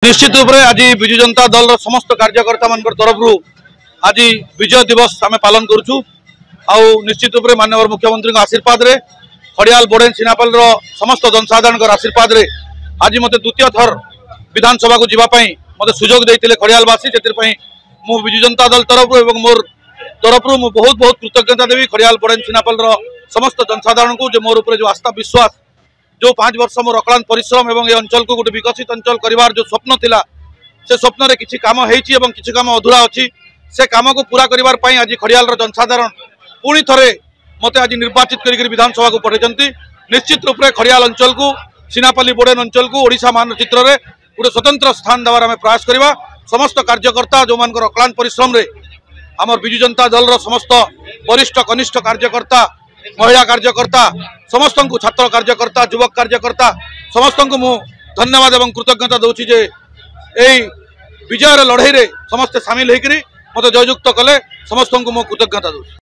निश्चित रूप से आज विजु जनता दल समस्त कार्यकर्ता मान तरफ आज विजय दिवस आम पालन करुचु। निश्चित रूप से माननीय मुख्यमंत्री आशीर्वाद रे खड़ियाल बोडेन सिनापाल समस्त जनसाधारण आशीर्वाद रे आज मत द्वितीय थर विधानसभा को जीवाई मत सुजोग देते खड़ियालवासी से मु विजु जनता दल तरफ और मोर तरफ बहुत बहुत कृतज्ञता देवी खड़ियाल बोडेन सिनापाल समस्त जनसाधारण को जो मोर जो आस्था विश्वास जो 5 वर्ष मोर अक्लांत परिश्रम और ये अंचल को गोटे विकसित अंचल करिवार जो स्वप्न थिला से स्वप्न रे किछि काम हेछि एवं किछि काम अधूरा अछि से काम को पूरा करिवार पई आज खड़ियाल जनसाधारण पुणी थरे मते आज निर्वाचित करी विधानसभा को पठाइछंती। निश्चित रूप से खड़ियाल अंचल को सिनापाली बोडेन अंचल को ओडिशा मानचित्र रे गोटे स्वतंत्र स्थान देवार आम प्रयास करवा। समस्त कार्यकर्ता जो मान अक्लांत परिश्रम रे आमर विजु जनता दल समस्त वरिष्ठ कनिष्ठ कार्यकर्ता महिला कार्यकर्ता समस्त को छात्र कार्यकर्ता युवक कार्यकर्ता समस्त को मु धन्यवाद एवं कृतज्ञता दूची जे यही विजयर लड़ई रे समस्ते सामिल होकर मत जययुक्त कले समस्त को मु कृतज्ञता दूची।